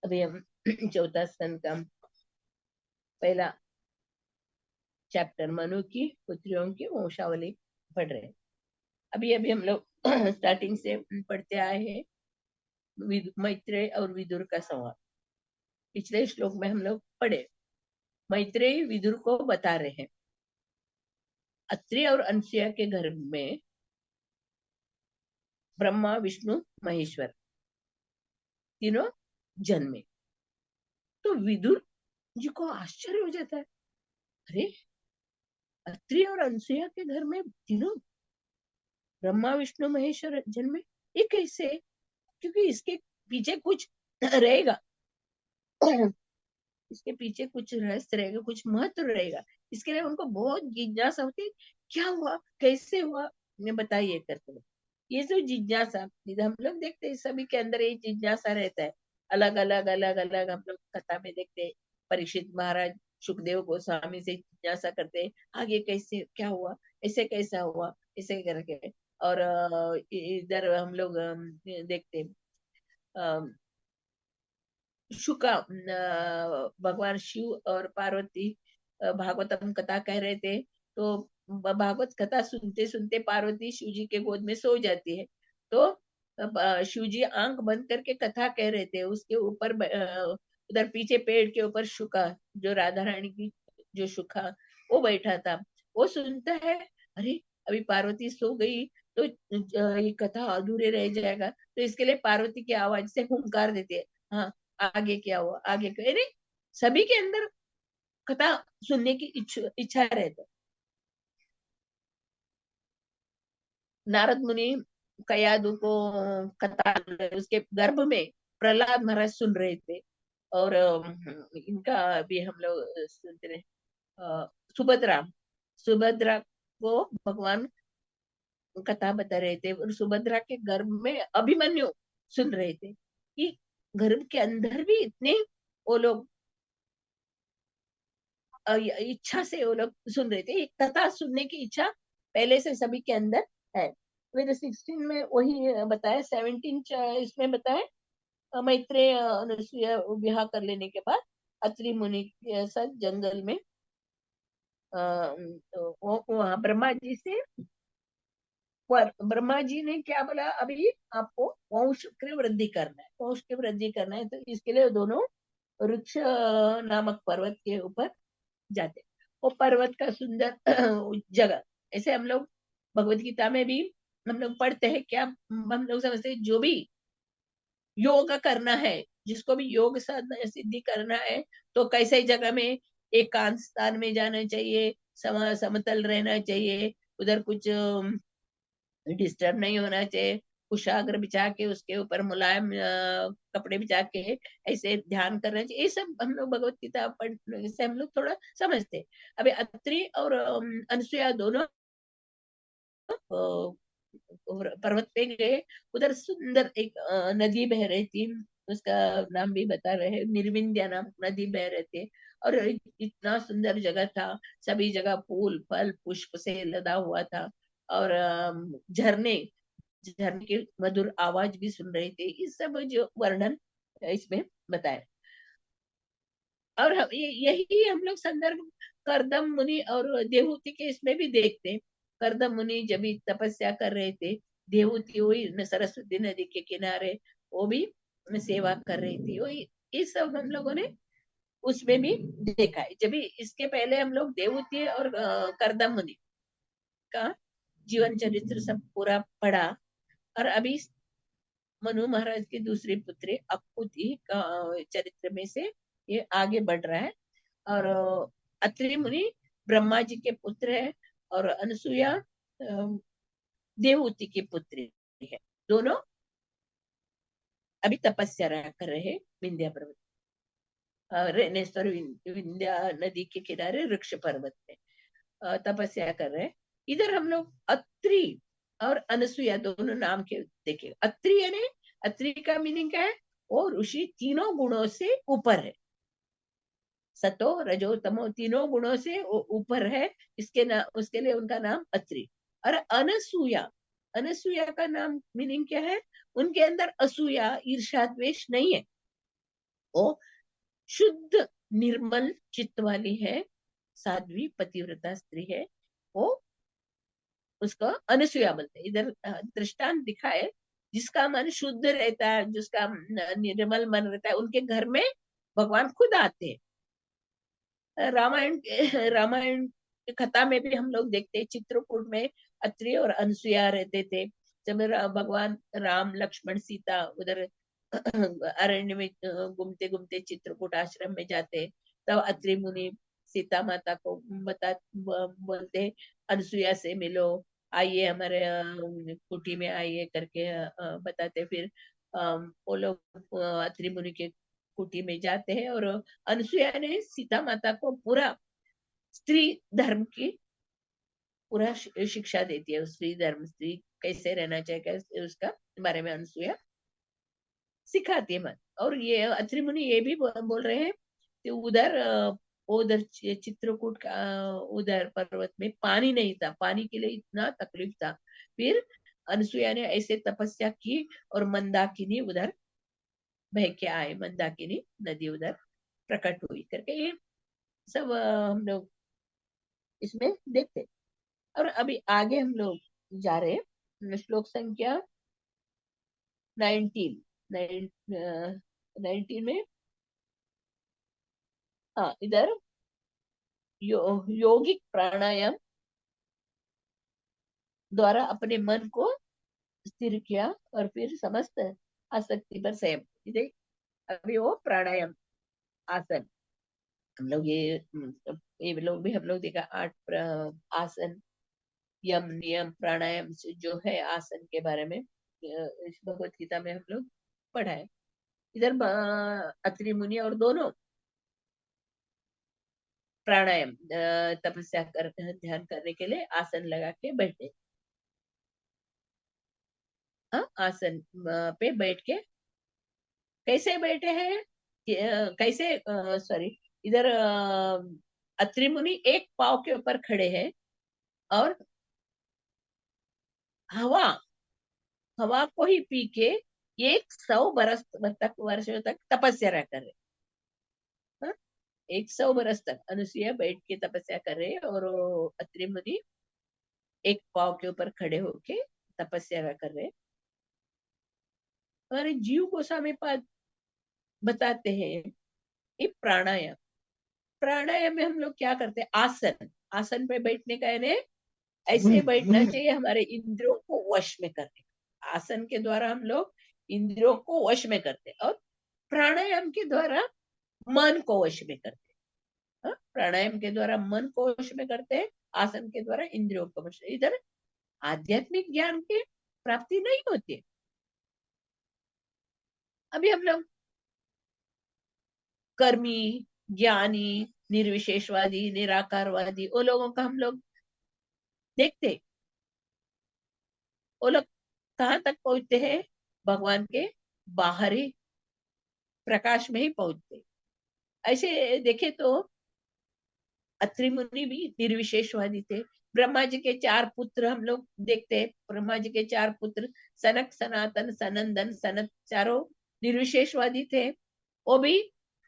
अभी हम चौथा स्कंद का पहला चैप्टर मनु की पुत्रियों की वंशावली पढ़ रहे हैं। अभी अभी हम लोग स्टार्टिंग से पढ़ते आए हैं मैत्रेय और विदुर का संवाद। पिछले श्लोक में हम लोग पढ़े, मैत्रेय विदुर को बता रहे हैं अत्रि और अनसुया के घर में ब्रह्मा विष्णु महेश्वर तीनों जन्मे। तो विदुर जी को आश्चर्य हो जाता है, अरे अत्रि और अनसुया के घर में तीनों ब्रह्मा विष्णु महेश्वर जन्मे, ये कैसे? क्योंकि इसके पीछे कुछ रहेगा, इसके पीछे कुछ रहस्य रहेगा, कुछ महत्व रहेगा। इसके लिए उनको बहुत जिज्ञासा होती है, क्या हुआ, कैसे हुआ, ने बताइए करके। ये जो जिज्ञासा हम लोग देखते हैं, सभी के अंदर ये जिज्ञासा रहता है। अलग अलग अलग अलग हम लोग कथा में देखते हैं, परीक्षित महाराज सुखदेव गोस्वामी से जिज्ञासा करते हैं, आगे कैसे क्या हुआ, ऐसे कैसा हुआ, ऐसे करके। और इधर हम लोग देखते हैं शुका भगवान शिव और पार्वती भागवतम कथा कह रहे थे, तो भागवत कथा सुनते सुनते पार्वती शिव जी के गोद में सो जाती है। तो शिव जी आंख बंद करके कथा कह रहे थे, उसके ऊपर उधर पीछे पेड़ के ऊपर शुका, जो राधा रानी की जो शुका, वो बैठा था। वो सुनता है, अरे अभी पार्वती सो गई तो ये कथा अधूरे रह जाएगा, तो इसके लिए पार्वती की आवाज से हुंकार देते हैं, हाँ आगे क्या हुआ, आगे क्या, अरे सभी के अंदर कथा सुनने की इच्छा रहता है। नारद मुनि कयादु को कथा, उसके गर्भ में प्रहलाद महाराज सुन रहे थे। और इनका भी हम लोग सुनते रहे, सुभद्रा, सुभद्रा को भगवान कथा बता रहे थे, और सुभद्रा के गर्भ में अभिमन्यु सुन रहे थे कि गर्भ के अंदर भी इतने वो लोग इच्छा से वो लोग सुन रहे थे, एक कथा सुनने की इच्छा पहले से सभी के अंदर है। फिर 16 में वही बताया, 17 इसमें बताया मैत्रेय अनुसुईया विवाह कर लेने के बाद अत्रि मुनि के साथ जंगल में वहां ब्रह्मा जी से, पर ब्रह्मा जी ने क्या बोला, अभी आपको वंश की वृद्धि करना है, वंश की वृद्धि करना है, तो इसके लिए दोनों वृक्ष नामक पर्वत के ऊपर जाते। वो पर्वत का सुंदर जगह, ऐसे हम लोग भगवत गीता में भी हम लोग पढ़ते हैं, क्या हम लोग समझते हैं, जो भी योग करना है, जिसको भी योग साधना सिद्धि करना है, तो कैसे जगह में एकांत स्थान में जाना चाहिए, समतल रहना चाहिए, उधर कुछ डिस्टर्ब नहीं होना चाहिए, कुशाग्र बिछा के उसके ऊपर मुलायम कपड़े बिछा के ऐसे ध्यान करना चाहिए। ये सब हम लोग भगवत गीता पढ़ने से हम लोग थोड़ा समझते हैं। अभी अत्रि और अनसुया दोनों पर्वत पे गए, उधर सुंदर एक नदी बह रही थी, उसका नाम भी बता रहे हैं, निर्विंध्या नाम नदी बह रहे थे। और इतना सुंदर जगह था, सभी जगह फूल फल पुष्प से लदा हुआ था, और झरने, झरने की मधुर आवाज भी सुन रहे थे। इस सब जो वर्णन इसमें बताया। और यही हम लोग संदर्भ करदम मुनि और देवहूति के इसमें भी देखते हैं। करदम मुनि जब भी तपस्या कर रहे थे, देवहूति वही सरस्वती नदी के किनारे वो भी सेवा कर रही थी, वही ये सब हम लोगों ने उसमें भी देखा है। जब भी इसके पहले हम लोग देवहूति और करदम मुनि का जीवन चरित्र सब पूरा पढ़ा, और अभी मनु महाराज की दूसरी पुत्री अकुति का चरित्र में से ये आगे बढ़ रहा है। और अत्रि मुनि ब्रह्मा जी के पुत्र है, और अनसुया देवहूति की पुत्री है। दोनों अभी तपस्या कर रहे हैं विंध्या पर्वत, रेनेश्वर विंध्या नदी के किनारे वृक्ष पर्वत में तपस्या कर रहे हैं। इधर हम लोग अत्रि और अनसुया दोनों नाम के देखे। अत्रि यानी, अत्रि का मीनिंग क्या है, वो ऋषि तीनों गुणों से ऊपर है, सतो रजो तमो तीनों गुणों से ऊपर है, इसके नाम, उसके लिए उनका नाम अत्रि। और अनसूया, अनसूया का नाम मीनिंग क्या है, उनके अंदर असूया ईर्ष्या द्वेष नहीं है, वो शुद्ध निर्मल चित्त वाली है, साध्वी पतिव्रता स्त्री है वो, उसको अनसुया बोलते हैं। इधर दृष्टांत दिखाए, जिसका मन शुद्ध रहता है, जिसका निर्मल मन रहता है, उनके घर में भगवान खुद आते हैं। रामायण की कथा में भी हम लोग देखते हैं, चित्रकूट में अत्रि और अनसुया रहते थे। जब भगवान राम लक्ष्मण सीता उधर अरण्य में घूमते घूमते चित्रकूट आश्रम में जाते, तब अत्रि मुनि सीता माता को बोलते, अनसुया से मिलो, आइए हमारे कुटी में आइए करके बताते। फिर वो लोग अत्रि मुनि के कुटी में जाते हैं, और अनसुया ने सीता माता को पूरा स्त्री धर्म की पूरा शिक्षा देती है। स्त्री धर्म, स्त्री कैसे रहना चाहिए, कैसे, उसका बारे में अनसुया सिखाती है मन। और ये अत्रि मुनि ये भी बोल रहे हैं कि उधर चित्रकूट का उधर पर्वत में पानी नहीं था, पानी के लिए इतना तकलीफ था। फिर अनसुया ने ऐसे तपस्या की और मंदाकिनी उधर बह के आए, मंदाकिनी नदी उधर प्रकट हुई करके, ये सब हम लोग इसमें देखते। और अभी आगे हम लोग जा रहे हैं, श्लोक संख्या 19, 19 में। हाँ, इधर योगिक प्राणायाम द्वारा अपने मन को स्थिर किया और फिर समस्त आसक्ति पर संयम। इधर अभी वो प्राणायाम आसन, हम लोग ये लोग भी हम लोग देखा 8 आसन, यम नियम प्राणायाम से जो है आसन के बारे में इस भगवत गीता में हम लोग पढ़ा है। इधर अत्रि मुनि और दोनों प्राणायाम तपस्या कर ध्यान करने के लिए आसन लगा के बैठे। हाँ, आसन पे बैठ के कैसे बैठे हैं, कैसे, सॉरी, इधर अत्रि मुनि एक पाव के ऊपर खड़े हैं, और हवा हवा को ही पी के 100 बरस तक, वर्षों तक तपस्या कर रहे। हाँ, 100 बरस तक अनुसुईया बैठ के तपस्या कर रहे, और अत्रि मुनि एक पाव के ऊपर खड़े होके तपस्या कर रहे। हमारे जीव गोस्वामी पाद बताते हैं, ये प्राणायाम, प्राणायाम में हम लोग क्या करते हैं, आसन, आसन पे बैठने का यानी ऐसे बैठना चाहिए हमारे इंद्रियों को वश में करने। आसन के द्वारा हम लोग इंद्रियों को वश में करते हैं, और प्राणायाम के द्वारा मन को वश में करते हैं। हाँ? प्राणायाम के द्वारा मन को वश में करते हैं, आसन के द्वारा इंद्रियों को वश। इधर आध्यात्मिक ज्ञान की प्राप्ति नहीं होती है। अभी हम लोग कर्मी, ज्ञानी, निर्विशेषवादी, निराकारवादी, वो लोगों का हम लोग देखते, वो लोग कहाँ तक पहुंचते हैं, भगवान के बाहरी प्रकाश में ही पहुंचते। ऐसे देखे तो अत्रि मुनि भी निर्विशेषवादी थे। ब्रह्मा जी के 4 पुत्र हम लोग देखते हैं, ब्रह्मा जी के 4 पुत्र सनक, सनातन, सनंदन, सनत, चारों निर्विशेषवादी थे। वो भी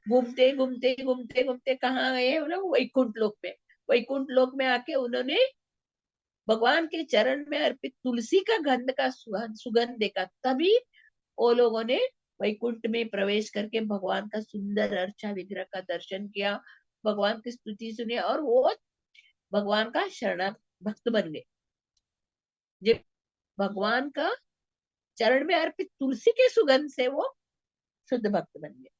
घूमते घूमते घूमते घूमते कहाँ गए, वो लोग वैकुंठ लोक में। वैकुंठ लोक में आके उन्होंने भगवान के चरण में अर्पित तुलसी का गंध का सुगंध देखा, तभी वो लोगों ने वैकुंठ में प्रवेश करके भगवान का सुंदर अर्चा विग्रह का दर्शन किया, भगवान की स्तुति सुनी, और वो भगवान का शरण भक्त बन गए। जब भगवान का चरण में अर्पित तुलसी के सुगंध से वो शुद्ध भक्त बन गए।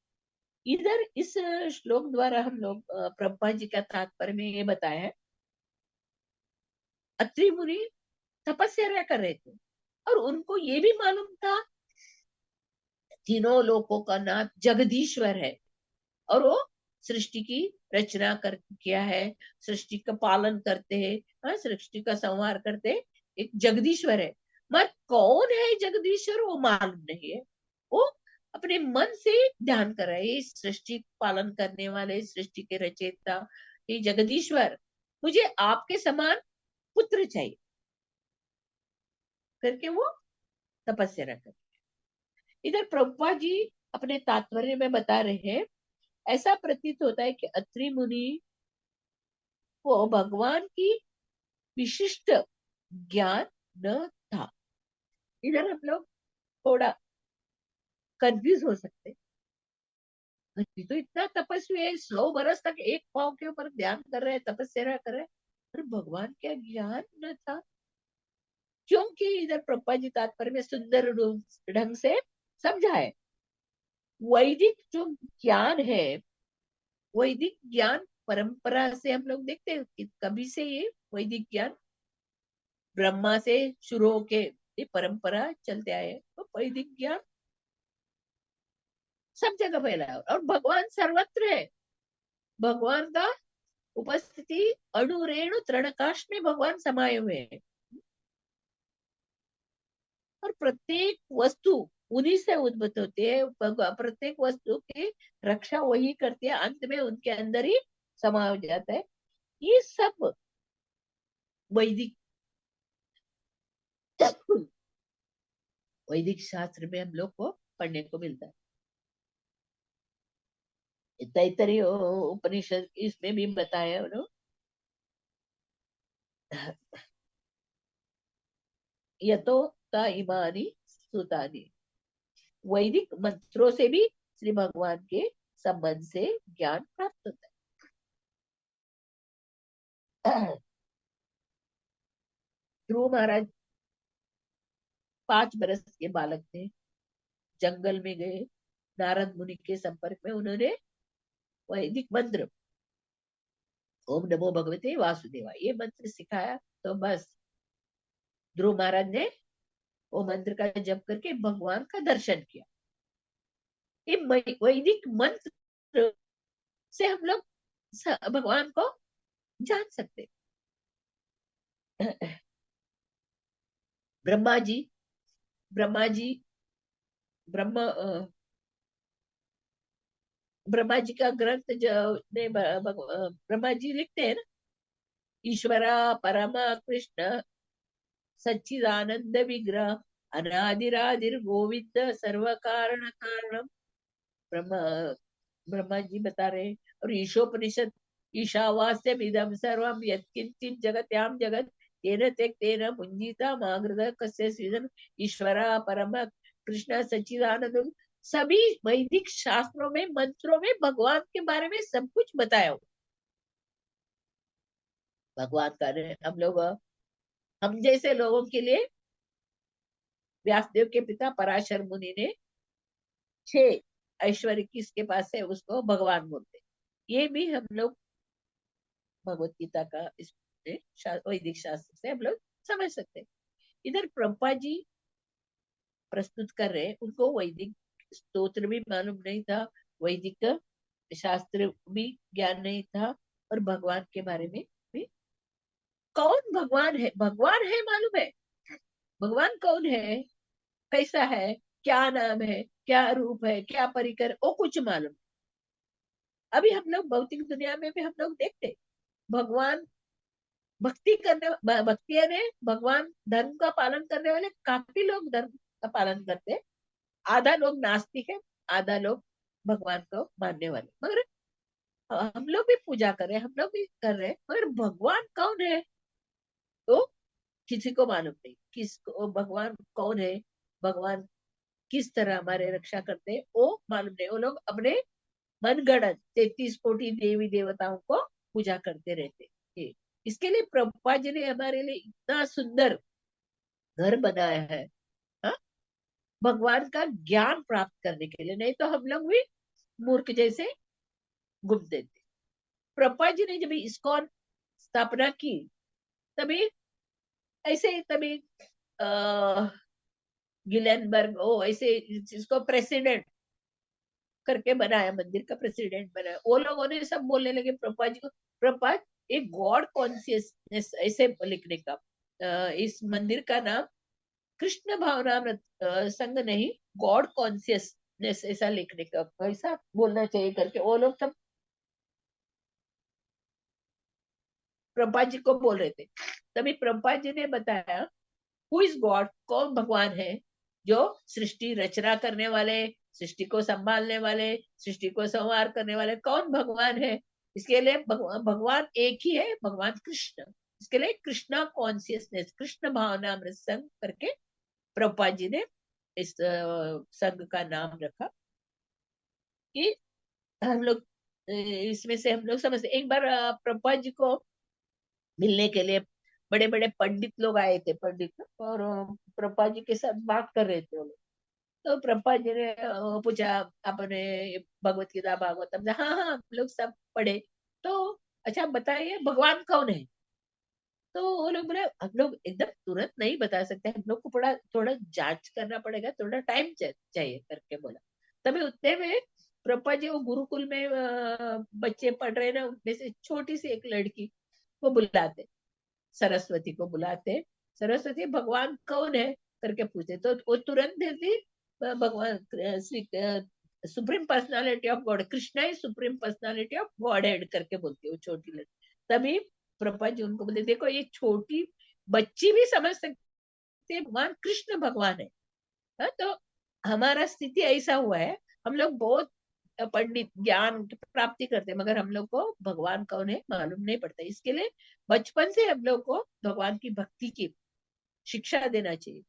इधर इस श्लोक द्वारा हम लोग प्रभुपाद जी का तात्पर्य में ये बताया है, अत्रि मुनि तपस्या कर रहे थे, और उनको ये भी मालूम था तीनों लोकों का नाथ जगदीश्वर है, और वो सृष्टि की रचना कर किया है, सृष्टि का पालन करते हैं, हाँ, सृष्टि का संहार करते हैं, एक जगदीश्वर है। मत कौन है जगदीश्वर वो मालूम नहीं है, वो अपने मन से ध्यान कर रहे हैं, सृष्टि पालन करने वाले, सृष्टि के रचयिता, ये जगदीश्वर, मुझे आपके समान पुत्र चाहिए करके वो तपस्या कर। इधर प्रभुपाद जी अपने तात्पर्य में बता रहे हैं, ऐसा प्रतीत होता है कि अत्रि मुनि को भगवान की विशिष्ट ज्ञान न था। इधर हम लोग थोड़ा कंफ्यूज हो सकते हैं। ये तो इतना तपस्वी है, 100 बरस तक एक पाँव के ऊपर ध्यान कर रहे हैं, तपस्या कर रहे हैं, पर भगवान क्या ज्ञान न था? क्योंकि इधर प्रभुपाद जी तात्पर्य में सुंदर ढंग से समझा है। वैदिक जो ज्ञान है, वैदिक ज्ञान परंपरा से हम लोग देखते हैं कि कभी से ये वैदिक ज्ञान ब्रह्मा से शुरू होके ये परंपरा चलते आए हैं। तो वैदिक ज्ञान सब जगह फैला है और भगवान सर्वत्र है। भगवान का उपस्थिति अणु रेणु तृणकाश में भगवान समाये हुए हैं और प्रत्येक वस्तु उन्हीं से उद्भूत होती है। प्रत्येक वस्तु की रक्षा वही करती है, अंत में उनके अंदर ही समा हो जाता है। ये सब वैदिक वैदिक शास्त्र में हम लोग को पढ़ने को मिलता है। तैतरीय उपनिषद इसमें भी बताया उन्होंने, यतो ता इमानी सुतानी। वैदिक मंत्रों से भी श्री भगवान के संबंध से ज्ञान प्राप्त होता है। ध्रुव महाराज 5 बरस के बालक थे, जंगल में गए, नारद मुनि के संपर्क में उन्होंने वैदिक मंत्र ओम नमो भगवते वासुदेवा ये मंत्र सिखाया। तो बस ध्रुव महाराज ने वो मंत्र का जप करके भगवान का दर्शन किया। ये वैदिक मंत्र से हम लोग भगवान को जान सकते। ब्रह्मा जी ब्रह्मा जी ब्रह्म ब्रह्मा जी का ग्रंथ जो ब्रह्मा जी लिखते हैं ना, ईश्वरा परमा कृष्ण सच्चिदानंद विग्रह अनादिरादिर गोविंद सर्व कारण कारणम। ब्रह्मा ब्रह्मा जी बता रहे हैं। और ईशोपनिषद ईशावास्यम इदम सर्वम यत्किंचित जगत्याम जगत तेन तेक तेन मुंजिता मागृत कस्य सृजन ईश्वरा परम कृष्ण सच्चिदानंद। सभी वैदिक शास्त्रों में मंत्रों में भगवान के बारे में सब कुछ बताया हुआ। भगवान का हम लोग हम जैसे लोगों के लिए व्यासदेव के पिता पराशर मुनि ने 6 ऐश्वर्य किसके पास है उसको भगवान बोलते। ये भी हम लोग भगवत गीता का इस वैदिक शास्त्र से हम लोग समझ सकते हैं। इधर प्रभुपा जी प्रस्तुत कर रहे हैं, उनको वैदिक स्तोत्र भी मालूम नहीं था, वैदिक शास्त्र भी ज्ञान नहीं था, और भगवान के बारे में भी कौन भगवान है मालूम है। भगवान कौन है, कैसा है, क्या नाम है, क्या रूप है, क्या परिकर, वो कुछ मालूम। अभी हम लोग भौतिक दुनिया में भी हम लोग देखते भगवान भक्ति यानी भगवान धर्म का पालन करने वाले काफी लोग धर्म का पालन करते हैं। आधा लोग नास्तिक है, आधा लोग भगवान को मानने वाले, मगर हम लोग भी पूजा कर रहे हैं, हम लोग भी कर रहे हैं, मगर भगवान कौन है तो किसी को मालूम नहीं। किसको भगवान कौन है, भगवान किस तरह हमारे रक्षा करते हैं वो मालूम नहीं। वो लोग अपने मनगढ़ंत 33 कोटि देवी देवताओं को पूजा करते रहते हैं। इसके लिए प्रभुपाद जी ने हमारे लिए इतना सुंदर घर बनाया है, हाँ? भगवान का ज्ञान प्राप्त करने के लिए, नहीं तो हम लोग भी मूर्ख जैसे घूमते थे। प्रभुपाद जी ने जब इस्कॉन स्थापना की, तभी ऐसे तभी गिलेनबर्ग ओ ऐसे इसको प्रेसिडेंट करके बनाया, मंदिर का प्रेसिडेंट बनाया। वो लोगों ने सब बोलने लगे प्रभुपाद जी को, प्रभुपाद एक गॉड कॉन्शियसनेस ऐसे लिखने का, इस मंदिर का नाम कृष्ण भावनामृत संघ नहीं, गॉड कॉन्शियसनेस ऐसा लिखने का कैसा बोलना चाहिए करके वो लोग सब प्रभुपाद जी को बोल रहे थे। तभी प्रभुपाद जी ने बताया हु इज गॉड, कौन भगवान है जो सृष्टि रचना करने वाले, सृष्टि को संभालने वाले, सृष्टि को संहार करने वाले कौन भगवान है? इसके लिए भगवान एक ही है, भगवान कृष्ण। इसके लिए कृष्णा कॉन्शियसनेस, कृष्ण भावनामृत संघ करके प्रभुपाद जी ने इस संघ का नाम रखा कि हम लोग इसमें से हम लोग समझते। एक बार प्रभुपाद जी को मिलने के लिए बड़े बड़े पंडित लोग आए थे, पंडित लोग, और प्रभुपाद जी के साथ बात कर रहे थे वो लोग। तो प्रभुपाद जी ने पूछा आपने भगवत गीता भागवतम, हाँ हाँ हम लोग सब पढ़े। तो अच्छा बताइए भगवान कौन है? तो वो लोग बोले हम लोग एकदम तुरंत नहीं बता सकते, हम लोग को थोड़ा थोड़ा जांच करना पड़ेगा, थोड़ा टाइम चाहिए करके बोला। तभी उतने में प्रभुपाद जी वो गुरुकुल में बच्चे पढ़ रहे ना, उनमें से छोटी सी एक लड़की को बुलाते, सरस्वती को बुलाते, सरस्वती भगवान कौन है करके पूछते, तो वो तुरंत देती भगवान Shri supreme personality of God, Krishna is supreme personality of God head करके बोलती है वो छोटी लड़की। तभी प्रभुपाद जी उनको बोले देखो ये छोटी बच्ची भी समझ सकती है भगवान कृष्ण भगवान है। हाँ, तो हमारा स्थिति ऐसा हुआ है, हम लोग बहुत पंडित ज्ञान की प्राप्ति करते हैं, मगर हम लोग को भगवान कौन है मालूम नहीं पड़ता। इसके लिए बचपन से हम लोग को भगवान की भक्ति की शिक्षा देना चाहिए।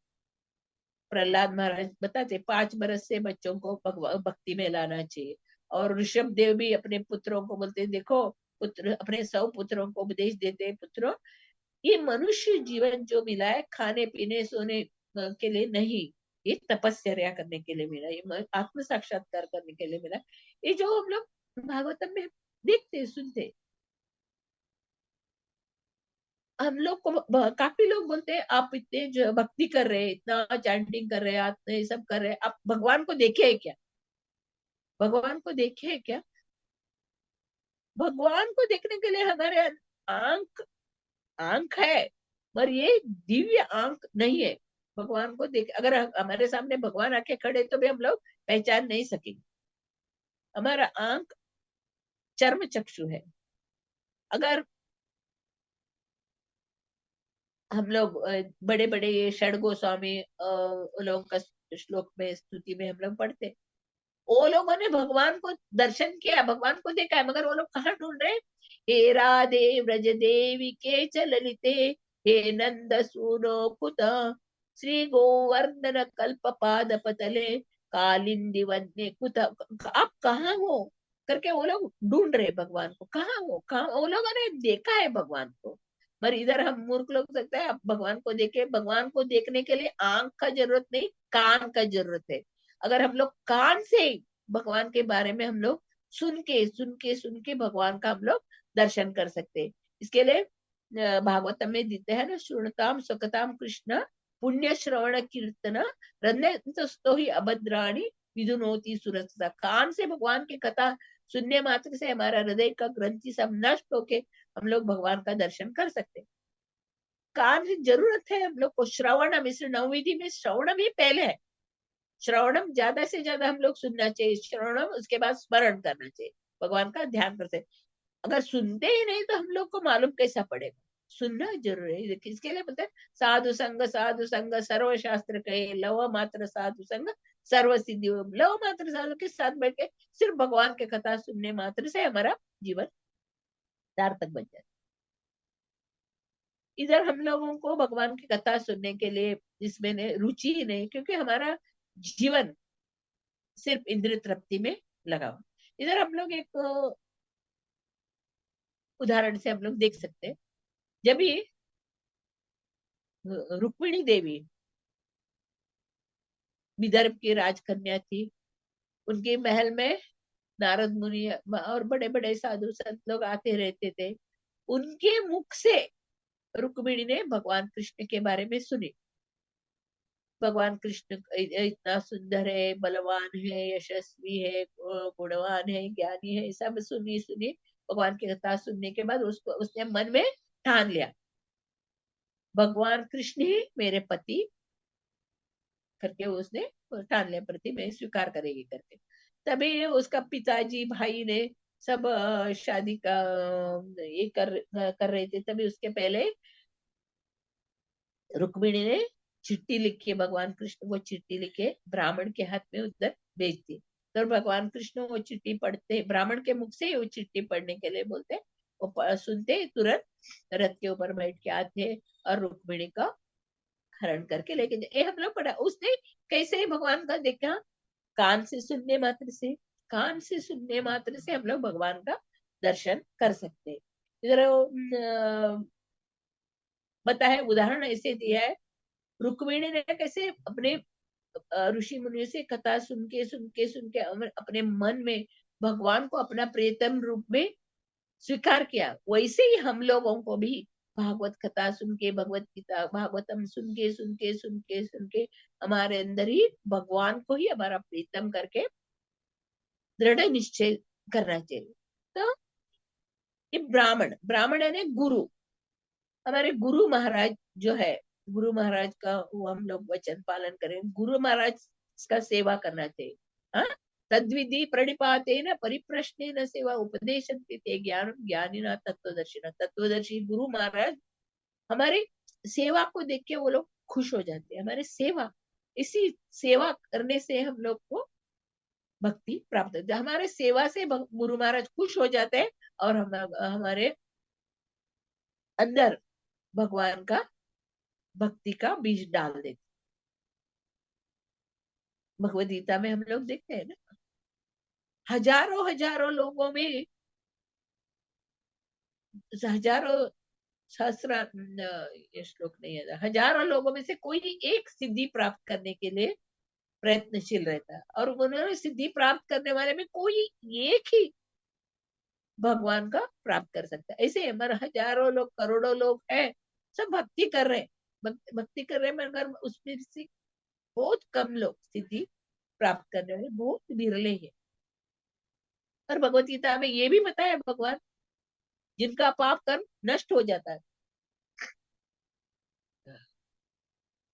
प्रहलाद महाराज बताते 5 बरस से बच्चों को भक्ति में लाना चाहिए। और ऋषभ देव भी अपने पुत्रों को बोलते देखो, पुत्र अपने 100 पुत्रों को उपदेश देते, पुत्रों ये मनुष्य जीवन जो मिला है खाने पीने सोने के लिए नहीं, ये तपस्या करने के लिए मिला, ये आत्म साक्षात्कार करने के लिए मिला। ये जो हम लोग भागवतम में देखते सुनते, हम लोग को काफी लोग बोलते हैं आप इतने जो भक्ति कर रहे हैं, इतना चैंटिंग कर रहे हैं, आप ये सब कर रहे हैं, आप भगवान को देखे है क्या? भगवान को देखे है क्या? भगवान को देखने के लिए हमारे आंख आंख है, पर ये दिव्य आंख नहीं है। भगवान को देख अगर हमारे सामने भगवान आके खड़े तो भी हम लोग पहचान नहीं सकेंगे। हमारा आंख चर्म चक्षु है। अगर हम लोग बड़े बड़े ये षड गोस्वामी लोग का श्लोक में स्तुति में हम लोग पढ़ते, वो लोगों ने भगवान को दर्शन किया, भगवान को देखा है, मगर वो लोग कहाँ ढूंढ रहे हैं? हे राधे व्रज देवी के च ललिते, हे नंद सूनो पुत श्री गोवर्धन कल्प पाद पतले कालिंदी वन्य कुत, आप कहाँ हो करके वो लोग ढूंढ रहे भगवान को, कहाँ हो कहाँ, वो लोगों ने देखा है भगवान को। पर इधर हम मूर्ख लोग सकते हैं आप भगवान को देखे, भगवान को देखने के लिए आंख का जरूरत नहीं, कान का जरूरत है। अगर हम लोग कान से भगवान के बारे में हम लोग सुन के भगवान का हम लोग दर्शन कर सकते हैं। इसके लिए भागवतम में देते हैं ना, श्रृणताम सुखताम कृष्ण पुण्य श्रवण कीर्तन रण्यस्तो ही अभद्राणी विदुनोति सुरक्षा। कान से भगवान की कथा सुनने मात्र से हमारा हृदय का ग्रंथि सब नष्ट होके हम लोग भगवान का दर्शन कर सकते हैं। कान की जरूरत है हम लोग को, श्रवणम, इस नवविधि में श्रवणम ही पहले है। श्रवणम ज्यादा से ज्यादा हम लोग सुनना चाहिए, श्रवणम उसके बाद स्मरण करना चाहिए, भगवान का ध्यान करते। अगर सुनते ही नहीं तो हम लोग को मालूम कैसा पड़ेगा? सुनना जरूरी है। देखिए इसके लिए बोलते हैं साधु संग सर्व शास्त्र कहे, लव मात्र साधु संग सर्व सिद्धि। लव मात्र साधु के साथ बैठ के सिर्फ भगवान की कथा सुनने मात्र से हमारा जीवन सार्थक बन जाता है। इधर हम लोगों को भगवान की कथा सुनने के लिए इसमें रुचि ही नहीं, क्योंकि हमारा जीवन सिर्फ इंद्रिय तृप्ति में लगा हुआ। इधर हम लोग एक उदाहरण से हम लोग देख सकते हैं। जब ये रुक्मिणी देवी विदर्भ की राजकन्या थी, उनके महल में नारद मुनि और बड़े बड़े साधु संत लोग आते रहते थे। उनके मुख से रुक्मिणी ने भगवान कृष्ण के बारे में सुनी। भगवान कृष्ण इतना सुंदर है, बलवान है, यशस्वी है, गुणवान है, ज्ञानी है, सब सुनी सुनी भगवान की कथा सुनने के बाद उसको उसने मन में ठान लिया भगवान कृष्ण ही मेरे पति करके, उसने ठान लिया प्रति में स्वीकार करेगी करके। तभी उसका पिताजी भाई ने सब शादी का ये कर रहे थे। तभी उसके पहले रुक्मिणी ने चिट्ठी लिखी, भगवान कृष्ण को चिट्ठी लिखे ब्राह्मण के हाथ में उधर भेजती। तो भगवान कृष्ण वो चिट्ठी पढ़ते, ब्राह्मण के मुख से ही वो चिट्ठी पढ़ने के लिए बोलते, वो सुनते तुरंत रथ के ऊपर बैठ के आते और रुक्मिणी का हरण करके लेके ये हम लोग पढ़ा। उसने कैसे भगवान का देखा, कान से सुनने मात्र से, कान से सुनने मात्र से हम लोग भगवान का दर्शन कर सकते हैं। इधर बता है, उदाहरण ऐसे दिया है, रुक्मिणी ने कैसे अपने ऋषि मुनियों से कथा सुन के अपने मन में भगवान को अपना प्रियतम रूप में स्वीकार किया, वैसे ही हम लोगों को भी भागवत कथा सुन के, भगवत गीता भागवतम सुन के हमारे अंदर ही भगवान को ही हमारा प्रीतम करके दृढ़ निश्चय करना चाहिए। तो ये ब्राह्मण, ब्राह्मण यानी गुरु, हमारे गुरु महाराज जो है, गुरु महाराज का वो हम लोग वचन पालन करें, गुरु महाराज का सेवा करना चाहिए। हाँ, तद्विधि प्रणिपातेन परिप्रश्नेन सेवा उपदेशन्ति ते ज्ञान ज्ञानिना तत्वदर्शिना। तत्वदर्शी गुरु महाराज हमारे सेवा को देख के वो लोग खुश हो जाते हैं, हमारे सेवा, इसी सेवा करने से हम लोग को भक्ति प्राप्त होती है। हमारे सेवा से गुरु महाराज खुश हो जाते हैं और हम हमारे अंदर भगवान का भक्ति का बीज डाल देते। भगवद गीता में हम लोग देखते हैं ना, हजारों हजारों लोगों में, हजारों सहस्र ये श्लोक नहीं है, हजारों लोगों में से कोई एक सिद्धि प्राप्त करने के लिए प्रयत्नशील रहता है, और उन्होंने सिद्धि प्राप्त करने वाले में कोई एक ही भगवान का प्राप्त कर सकता है। ऐसे हमारे हजारों लोग, करोड़ों लोग हैं, सब भक्ति कर रहे हैं, भक्ति कर रहे हैं, मगर उसमें से बहुत कम लोग सिद्धि प्राप्त करने वाले बहुत विरले हैं। और भगवत गीता में ये भी बताया भगवान, जिनका पाप कर्म नष्ट हो जाता है,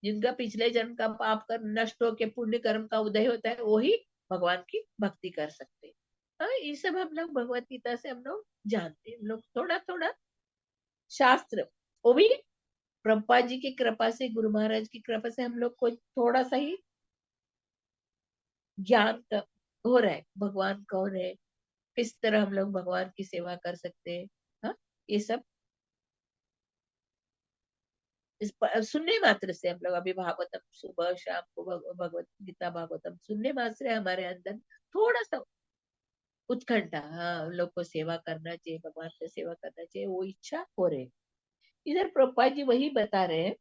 जिनका पिछले जन्म का पाप कर्म नष्ट होकर पुण्य कर्म का उदय होता है, वो ही भगवान की भक्ति कर सकते हैं। हाँ, ये सब हम लोग भगवत गीता से हम लोग जानते हैं, हम लोग थोड़ा थोड़ा शास्त्र, वो भी प्रभुपाद जी की कृपा से, गुरु महाराज की कृपा से हम लोग को थोड़ा सा ही ज्ञान हो रहा है, भगवान कौन है, किस तरह हम लोग भगवान की सेवा कर सकते हैं। हाँ, ये सब सुनने मात्र से हम लोग, अभी भागवतम सुबह शाम को भगवत गीता भागवतम सुनने मात्र से हमारे अंदर थोड़ा सा उत्कंठा, हाँ हम लोग को सेवा करना चाहिए, भगवान की सेवा करना चाहिए, वो इच्छा हो रहे। इधर प्रभुपाद जी वही बता रहे हैं,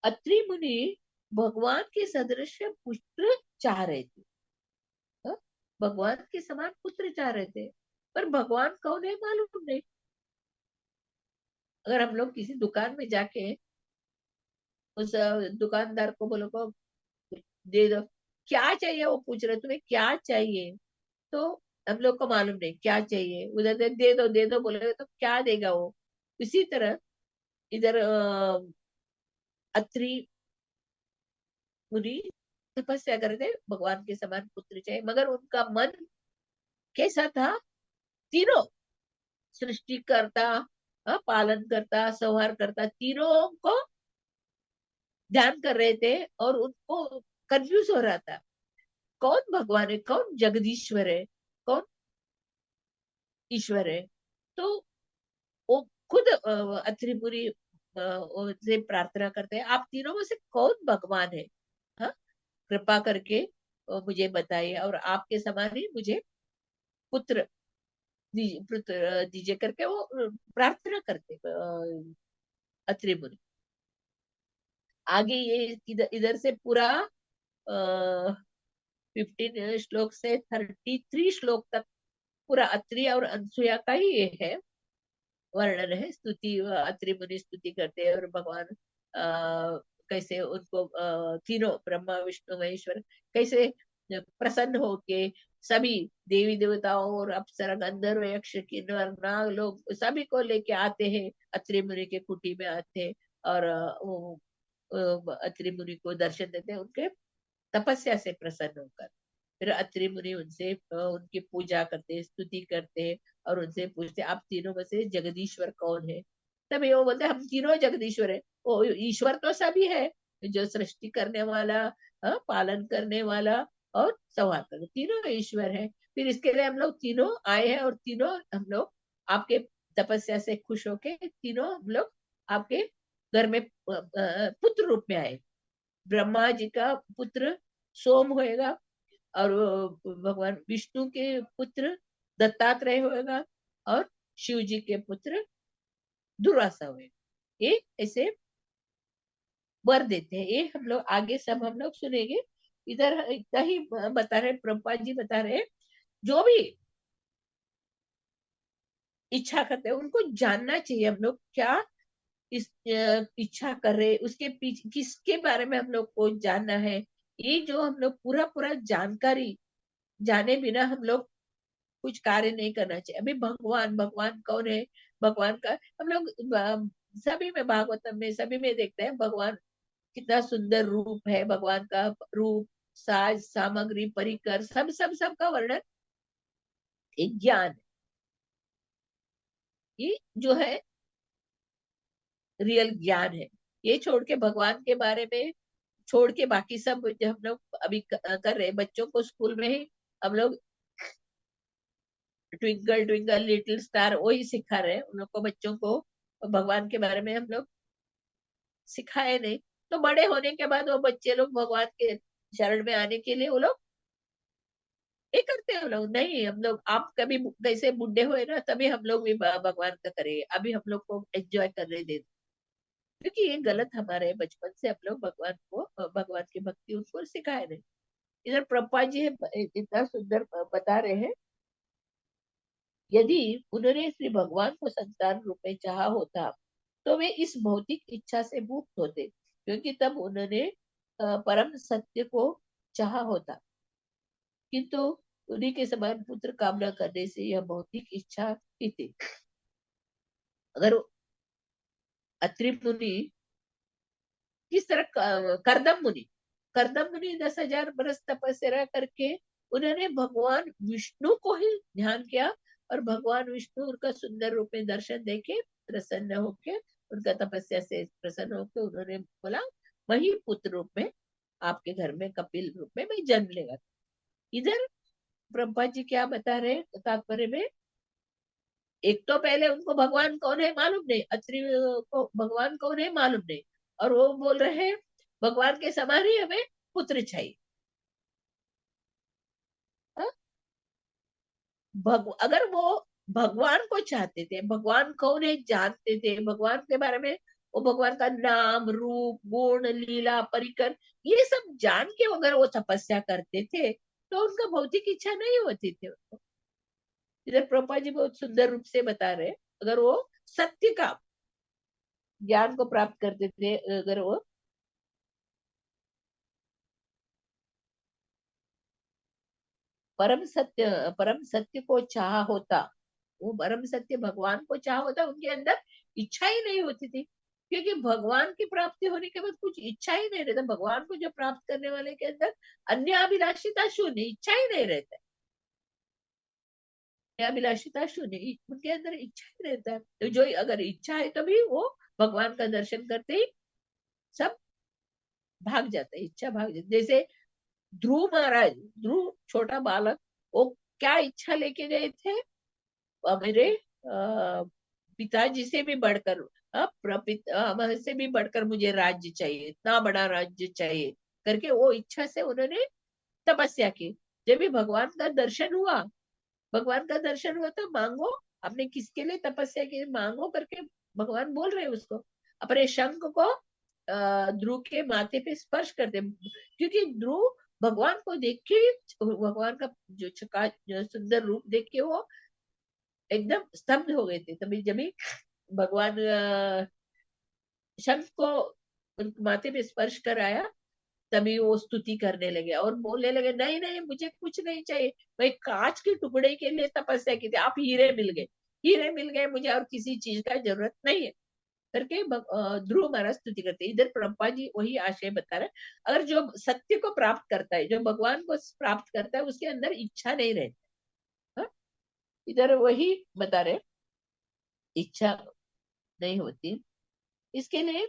अत्रि मुनि भगवान के सदृश पुत्र चाह रहे थे। हाँ? भगवान के समान पुत्र चाह रहे थे, पर भगवान कौन है मालूम नहीं। अगर हम लोग किसी दुकान में जाके उस दुकानदार को बोलो को दे दो, क्या चाहिए वो पूछ रहे, तुम्हें क्या चाहिए, तो हम लोग को मालूम नहीं क्या चाहिए, उधर दे दो बोले तो क्या देगा वो। इसी तरह इधर अत्रि मुनि तपस्या कर रहे थे, भगवान के समान पुत्र चाहिए, मगर उनका मन कैसा था, तीनों सृष्टि करता, पालन करता, संहार करता, तीनों को ध्यान कर रहे थे, और उनको कंफ्यूज हो रहा था, कौन भगवान है, कौन जगदीश्वर है, कौन ईश्वर है। तो वो खुद अत्रिपुरी से प्रार्थना करते हैं, आप तीनों में से कौन भगवान है, हाँ कृपा करके मुझे बताइए, और आपके समान ही मुझे पुत्र पुत्र दीजिए करके वो प्रार्थना करते अत्रि मुनि। आगे ये इधर से पूरा 15 श्लोक से 33 श्लोक तक पूरा अत्रि और अनसुया का ही ये है, वर्णन है, स्तुति, अत्रि मुनि स्तुति करते हैं, और भगवान कैसे उनको तीनों ब्रह्मा विष्णु महेश्वर कैसे प्रसन्न होके सभी देवी देवताओं और अप्सरा गंधर्व यक्ष किन्नर नाग लोग सभी को लेके आते हैं, अत्रि मुनि के कुटी में आते हैं, और वो अत्रि मुनि को दर्शन देते हैं, उनके तपस्या से प्रसन्न होकर फिर अत्रि मुनि उनसे उनकी पूजा करते, स्तुति करते, और उनसे पूछते आप तीनों में से जगदीश्वर कौन है। तभी वो बोलते हम तीनों जगदीश्वर है। वो ईश्वर तो सभी है, जो सृष्टि करने वाला, पालन करने वाला और संहार करने, तीनों ईश्वर है। फिर इसके लिए हम लोग तीनों आए हैं, और तीनों हम लोग आपके तपस्या से खुश होके तीनों हम लोग आपके घर में पुत्र रूप में आए। ब्रह्मा जी का पुत्र सोम होएगा, और भगवान विष्णु के पुत्र दत्तात्रेय होएगा, और शिव जी के पुत्र दुर्वासा होएगा। ये ऐसे वर देते हैं। ये हम लोग आगे सब हम लोग सुनेंगे। इधर इतना ही बता रहे प्रभुपाद जी, बता रहे जो भी इच्छा करते हैं उनको जानना चाहिए हम लोग क्या इस इच्छा कर रहे, उसके पीछे किसके बारे में हम लोग को जानना है। ये जो हम लोग पूरा पूरा जानकारी जाने बिना हम लोग कुछ कार्य नहीं करना चाहिए। अभी भगवान, भगवान कौन है, भगवान का हम लोग सभी में, भागवतम में सभी में देखते हैं भगवान कितना सुंदर रूप है। भगवान का रूप, साज सामग्री, परिकर, सब सब सबका वर्णन एक ज्ञान है। ये जो है रियल ज्ञान है। ये छोड़ के भगवान के बारे में छोड़ के बाकी सब जो हम लोग अभी कर रहे हैं, बच्चों को स्कूल में ही हम लोग ट्विंकल ट्विंकल लिटिल स्टार वही सिखा रहे हैं उन लोग को, बच्चों को भगवान के बारे में हम लोग सिखाए नहीं। तो बड़े होने के बाद वो बच्चे लोग भगवान के शरण में आने के लिए वो लोग ये करते हैं। वो लोग नहीं, हम लोग आप कभी कैसे बुढ़े हुए ना, तभी हम लोग भी भगवान का करेंगे। अभी हम लोग को एंजॉय करने दे, क्योंकि ये गलत हमारे बचपन से हम लोग भगवान को, भगवान की भक्ति उनको सिखाए नहीं। इधर प्रभुपाद जी इतना सुंदर बता रहे हैं, यदि उन्होंने श्री भगवान को संतान रूप में चाहा होता तो वे इस भौतिक इच्छा से मुक्त होते, क्योंकि तब उन्होंने परम सत्य को चाहा होता। किंतु उन्हीं के समान पुत्र कामना करने से यह भौतिक इच्छा ही थी। अगर अत्रि मुनि किस तरह करदम मुनि 10,000 बरस तपस्या करके उन्होंने भगवान विष्णु को ही ध्यान किया, और भगवान विष्णु उनका सुंदर रूप में दर्शन देके प्रसन्न होके, उनका तपस्या से प्रसन्न होकर उन्होंने बोला वही पुत्र रूप में आपके घर में कपिल रूप में मैं जन्म लेगा। इधर ब्रह्मा जी क्या बता रहे हैं तात्पर्य में, एक तो पहले उनको भगवान कौन है मालूम नहीं, अत्रि को भगवान कौन है मालूम नहीं, और वो बोल रहे हैं भगवान के समान ही हमें पुत्र चाहिए। हाँ? अगर वो भगवान को चाहते थे, भगवान कौन है जानते थे, भगवान के बारे में वो भगवान का नाम, रूप, गुण, लीला, परिकर ये सब जान के अगर वो तपस्या करते थे तो उनका भौतिक इच्छा नहीं होती थी उनको। इधर प्रभुपा जी बहुत सुंदर रूप से बता रहे, अगर वो सत्य का ज्ञान को प्राप्त करते थे, अगर वो परम सत्य को चाह होता, वो परम सत्य भगवान को चाह होता, उनके अंदर इच्छा ही नहीं होती थी। क्योंकि भगवान की प्राप्ति होने के बाद कुछ इच्छा ही नहीं रहता। भगवान को जो प्राप्त करने वाले के अंदर अन्य अभिलाषिता शून्य, इच्छा ही नहीं रहता है। अन्य अभिलाषिता शून्य, उनके अंदर इच्छा ही रहता है। तो जो अगर इच्छा है तभी वो भगवान का दर्शन करते ही सब भाग जाता है, इच्छा भाग जाती। जैसे ध्रुव महाराज, ध्रुव छोटा बालक, वो क्या इच्छा लेके गए थे, मेरे पिताजी से भी बढ़कर, हमारे से भी बढ़कर मुझे राज्य चाहिए, इतना बड़ा राज्य चाहिए करके वो इच्छा से उन्होंने तपस्या की। जब भी भगवान का दर्शन हुआ, भगवान का दर्शन हुआ तो मांगो, आपने किसके लिए तपस्या की मांगो करके भगवान बोल रहे हैं उसको। अपने शंख को ध्रुव के माथे पे स्पर्श करते, क्योंकि ध्रुव भगवान को देख के, भगवान का जो सुंदर रूप देख के वो एकदम स्तब्ध हो गए थे। तभी जब भी भगवान शंख को उनके माथे पे स्पर्श कराया, तभी वो स्तुति करने लगे और बोलने लगे नहीं नहीं मुझे कुछ नहीं चाहिए, भाई कांच के टुकड़े के लिए तपस्या की थी, आप हीरे मिल गए, हीरे मिल गए, मुझे और किसी चीज का जरूरत नहीं है करके ध्रुव महाराज स्तुति करते। इधर ब्रह्मा जी वही आशय बता रहे, अगर जो सत्य को प्राप्त करता है, जो भगवान को प्राप्त करता है, उसके अंदर इच्छा नहीं रहती। हाँ? इधर वही बता रहे, इच्छा नहीं होती। इसके लिए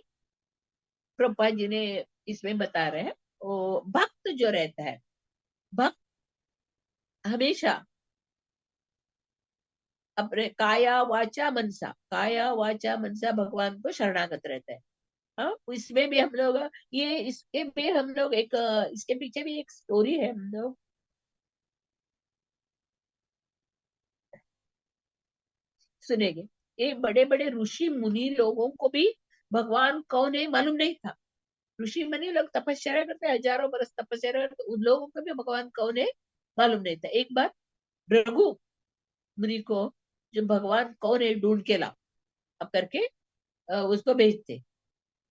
प्रभुपाद जी ने इसमें बता रहे हैं, भक्त जो रहता है, भक्त हमेशा अपने काया वाचा मनसा भगवान को शरणागत रहता है। हाँ, इसमें भी हम लोग, ये इसके भी हम लोग एक, इसके पीछे भी एक स्टोरी है, हम लोग सुनेंगे। ये बड़े बड़े ऋषि मुनि लोगों को भी भगवान कौन है मालूम नहीं था। ऋषि मुनि लोग तपस्या करते, हजारों बरस तपस्या करते, उन लोगों को भी भगवान कौन है मालूम नहीं था। एक बार भृगु मुनि को जो भगवान कौन है ढूंढ के ला, अब करके उसको भेजते।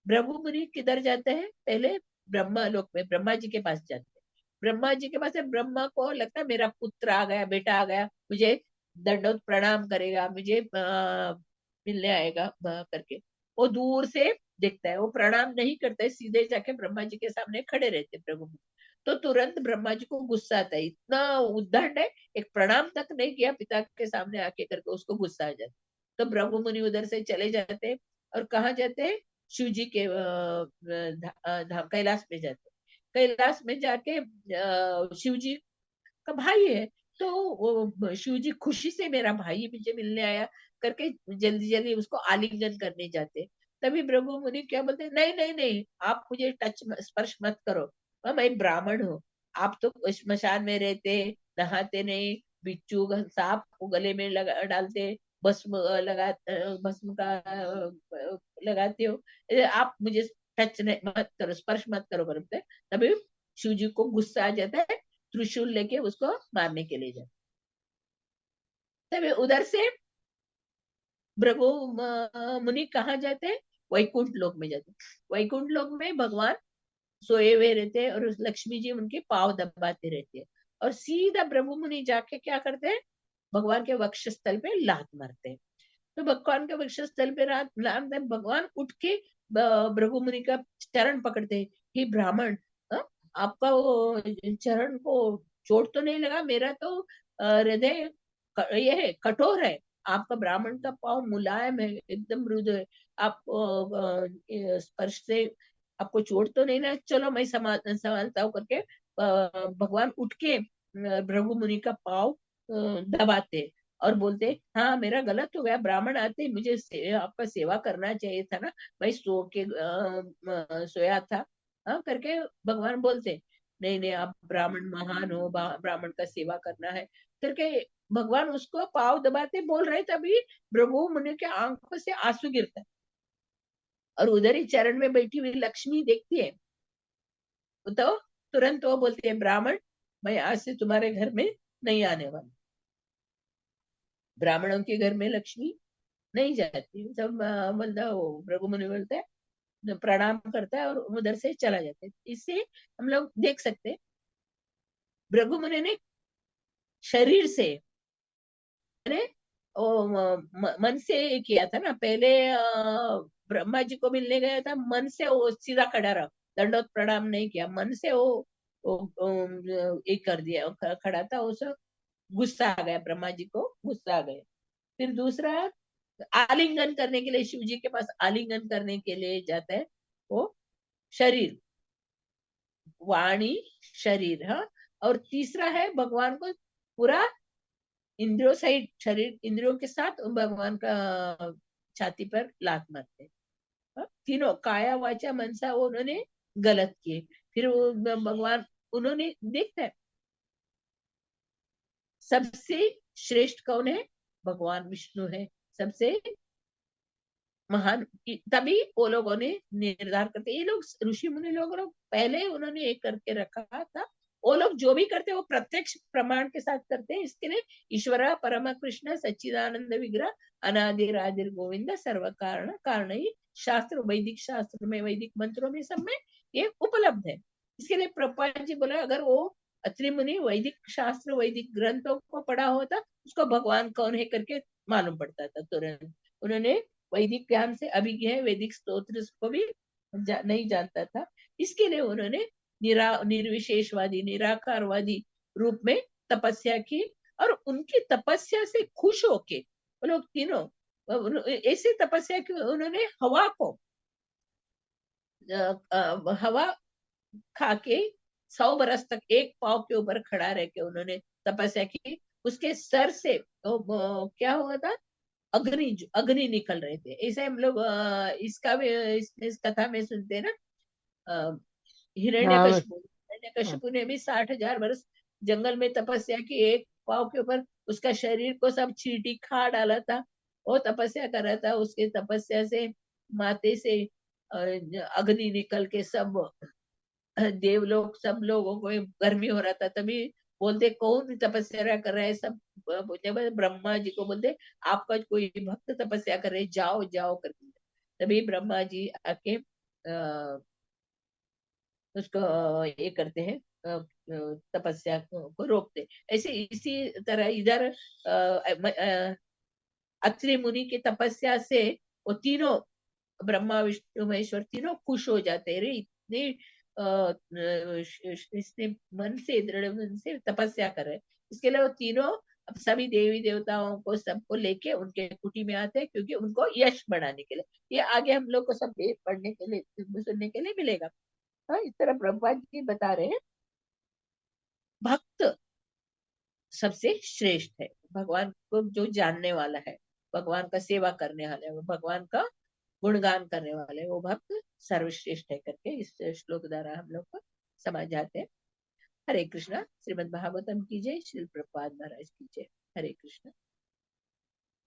भृगु मुनि किधर जाते हैं, पहले ब्रह्मा लोक में ब्रह्मा जी के पास जाते हैं। ब्रह्मा जी के पास से ब्रह्मा को लगता है मेरा पुत्र आ गया, बेटा आ गया, मुझे दंडोत प्रणाम करेगा, मुझे मिलने आएगा करके। वो दूर से देखता है, वो प्रणाम नहीं करता है, सीधे जाके ब्रह्मा जी के सामने खड़े रहते प्रभु मुनि। तो तुरंत ब्रह्मा जी को गुस्सा आता है, इतना उद्दंड है, एक प्रणाम तक नहीं किया पिता के सामने आके करके, उसको गुस्सा आ जाता है। तो ब्रह्म मुनि उधर से चले जाते हैं, और कहाँ जाते हैं, शिव जी के धाम कैलाश में जाते हैं। कैलाश में जाके शिव जी का भाई है, तो वो शिव जी खुशी से मेरा भाई मुझे मिलने आया करके जल्दी जल्दी उसको आलिंगन करने जाते। तभी ब्रह्म मुनि क्या बोलते, नहीं नहीं नहीं, आप मुझे स्पर्श मत करो, मैं ब्राह्मण हूँ। आप तो श्मशान में रहते, नहाते नहीं, बिच्छू सांप को गले में लगा डालते, भस्म भस्म का लगाते हो, आप मुझे टच मत करो, स्पर्श मत करो करते। तभी शिव जी को गुस्सा आ जाता है, त्रिशूल लेके उसको मारने के लिए जाते। तभी उधर से भृगु मुनि कहाँ जाते हैं, वैकुंठ लोक में जाते हैं। वैकुंठ लोक में भगवान सोए हुए रहते हैं, और लक्ष्मी जी उनके पाँव दबाते रहते हैं। और सीधा भृगु मुनि जाके क्या करते हैं, भगवान के वक्षस्थल पे लात मारते हैं। तो भगवान के वक्षस्थल पे रात लात में भगवान उठ के भृगु मुनि का चरण पकड़ते हैं, हे ब्राह्मण, हाँ, आपका वो चरण को चोट तो नहीं लगा, मेरा तो हृदय ये है कठोर है, आपका ब्राह्मण का पाँव मुलायम है, एकदम मृदु है, आप स्पर्श से आपको चोट तो नहीं ना, चलो मैं संभालता हूँ करके भगवान उठ के भृगु मुनि का पाँव दबाते और बोलते, हाँ मेरा गलत हो गया, ब्राह्मण आते मुझे आपका सेवा करना चाहिए था ना, मैं सो के सोया था, हाँ करके भगवान बोलते, नहीं नहीं आप ब्राह्मण महान हो, ब्राह्मण का सेवा करना है करके भगवान उसको पाव दबाते बोल रहे, तभी भृगु मुनि के आंखों से आंसू गिरता है। और उधर ही चरण में बैठी हुई लक्ष्मी देखती है, तो तुरंत वो बोलती है, ब्राह्मण मैं आज से तुम्हारे घर में नहीं आने वाली। ब्राह्मणों के घर में लक्ष्मी नहीं जाती, सब मतलब वो भृगु मुनि बोलते हैं, प्रणाम करता है और उधर से चला जाता है। इससे हम लोग देख सकते हैं भृगु मुनि ने शरीर से, मैंने मन से किया था ना पहले, ब्रह्मा जी को मिलने गया था, मन से वो सीधा खड़ा रहा, दंडोत प्रणाम नहीं किया, मन से वो एक कर दिया, खड़ा था, उसे गुस्सा आ गया, ब्रह्मा जी को गुस्सा आ गया। फिर दूसरा, आलिंगन करने के लिए शिव जी के पास आलिंगन करने के लिए जाता है, वो शरीर, वाणी, शरीर, हाँ। और तीसरा है भगवान को पूरा इंद्रियों सहित, शरीर इंद्रियों के साथ भगवान का छाती पर लात मारते हैं, हाँ? तीनों काया वाचा मनसा वो उन्होंने गलत किए। फिर वो भगवान, उन्होंने देखता है सबसे श्रेष्ठ कौन है, भगवान विष्णु है सबसे महान। तभी वो लोगों ने निर्धार करते, ये लोग ऋषि मुनि लोग पहले उन्होंने एक करके रखा था, वो लोग जो भी करते वो प्रत्यक्ष प्रमाण के साथ करते हैं। इसके लिए ईश्वर परम कृष्ण सच्चिदानंद विग्रह अनादिर आदिर गोविंद सर्व कारण कारण ही, शास्त्र वैदिक शास्त्र में, वैदिक मंत्रों में, सब में ये उपलब्ध है। इसके लिए प्रभुपाद जी बोला, अगर वो अत्रि मुनि वैदिक शास्त्र वैदिक ग्रंथों को पढ़ा होता, उसको भगवान कौन है करके मालूम पड़ता था तुरंत। उन्होंने वैदिक ज्ञान से अभिज्ञ है, वैदिक स्तोत्र को भी नहीं जानता था। इसके लिए उन्होंने निर्विशेषवादी निराकारवादी रूप में तपस्या की, और उनकी तपस्या से खुश होके वो लोग तीनों ऐसी तपस्या की, उन्होंने हवा को हवा खा के 100 बरस तक एक पाव के ऊपर खड़ा रह के उन्होंने तपस्या की। उसके सर से वो क्या हुआ था, अग्नि अग्नि निकल रहे थे। ऐसे हम लोग इसका भी इस कथा में सुनते हैं ना। अ, हाँ। हिरण्यकशिपु ने भी 60,000 वर्ष जंगल में तपस्या की, एक पाव के ऊपर उसका शरीर को सब चींटी खा डाला था। वो तपस्या कर रहा था, उसके तपस्या से माथे से अग्नि निकल के सब देवलोक सब लोगों को गर्मी हो रहा था। तभी बोलते कौन तपस्या कर रहा है, सब बोलते ब्रह्मा जी को बोलते आपका कोई भक्त तपस्या कर रहे, जाओ जाओ करके। तभी ब्रह्मा जी आके उसको ये करते हैं, तपस्या को रोकते। ऐसे इसी तरह इधर अत्रि मुनि की तपस्या से वो तीनों, ब्रह्मा विष्णु महेश्वर तीनों खुश हो जाते हैं। रे इतने इसने मन से, दृढ़ मन से तपस्या कर रहे हैं। इसके लिए वो तीनों अब सभी देवी देवताओं को सबको लेके उनके कुटी में आते हैं, क्योंकि उनको यश बढ़ाने के लिए। ये आगे हम लोग को सब पढ़ने के लिए, सुनने के लिए मिलेगा। हाँ, इस तरह प्रभुपाद जी बता रहे हैं, भक्त सबसे श्रेष्ठ है। भगवान को जो जानने वाला है, भगवान का सेवा करने वाला है, वो भगवान का गुणगान करने वाले, वो भक्त सर्वश्रेष्ठ है करके इस श्लोक द्वारा हम लोग को समझ जाते हैं। हरे कृष्णा। श्रीमद् भागवतम की जय, श्री प्रभुपाद महाराज की जय। हरे कृष्णा।